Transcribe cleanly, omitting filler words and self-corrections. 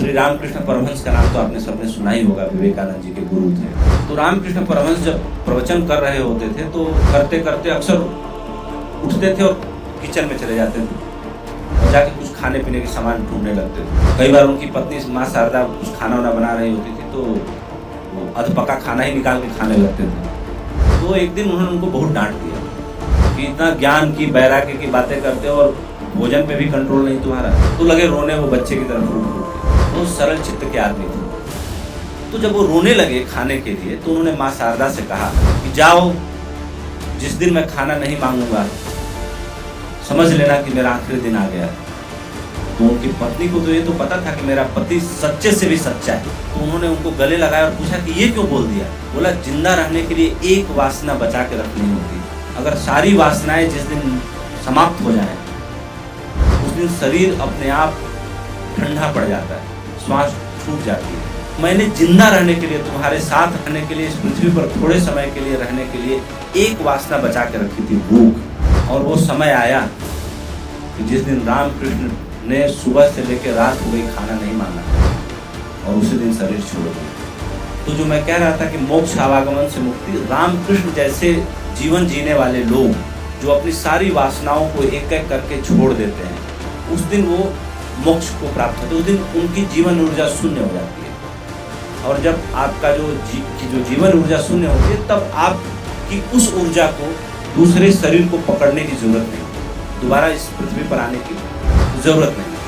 श्री रामकृष्ण परमहंस का नाम तो आपने सबने सुना ही होगा, विवेकानंद जी के गुरु थे। तो रामकृष्ण परमहंस जब प्रवचन कर रहे होते थे तो करते करते अक्सर उठते थे और किचन में चले जाते थे और जाके कुछ खाने पीने के सामान ढूंढने लगते थे। कई बार उनकी पत्नी माँ शारदा कुछ खाना वाना बना रही होती थी तो वो अधपका खाना ही निकाल के खाने लगते थे। तो एक दिन उन्होंने उनको बहुत डांट दिया कि इतना ज्ञान की वैराग्य की बातें करते हो और भोजन पे भी कंट्रोल नहीं तुम्हारा। तो लगे रोने वो बच्चे की तरफ फूट फूट के। तो सरल चित्त के आदमी थे। तो जब वो रोने लगे खाने के लिए तो उन्होंने माँ शारदा से कहा कि जाओ, जिस दिन मैं खाना नहीं मांगूंगा समझ लेना कि मेरा आखिरी दिन आ गया। तो उनकी पत्नी को तो ये तो पता था कि मेरा पति सच्चे से भी सच्चा है। तो उन्होंने उनको गले लगाया और पूछा कि ये क्यों बोल दिया। बोला, जिंदा रहने के लिए एक वासना बचा के रखनी होती। अगर सारी वासनाएं जिस दिन समाप्त हो जाए उस दिन शरीर अपने आप ठंडा पड़ जाता है, श्वास छूट जाती है। मैंने जिंदा रहने के लिए, तुम्हारे साथ रहने के लिए, इस पृथ्वी पर थोड़े समय के लिए रहने के लिए एक वासना बचा के रखी थी, भूख। और वो समय आया कि जिस दिन रामकृष्ण ने सुबह से लेकर रात हो गई खाना नहीं मांगा और उसी दिन शरीर छोड़ दिया। तो जो मैं कह रहा था कि मोक्ष आवागमन से मुक्ति, रामकृष्ण जैसे जीवन जीने वाले लोग जो अपनी सारी वासनाओं को एक एक करके छोड़ देते हैं, उस दिन वो मोक्ष को प्राप्त होते हैं। उस दिन उनकी जीवन ऊर्जा शून्य हो जाती है। और जब आपका जो जीवन ऊर्जा शून्य होती है तब आपकी उस ऊर्जा को दूसरे शरीर को पकड़ने की जरूरत नहीं, दोबारा इस पृथ्वी पर आने की जरूरत नहीं।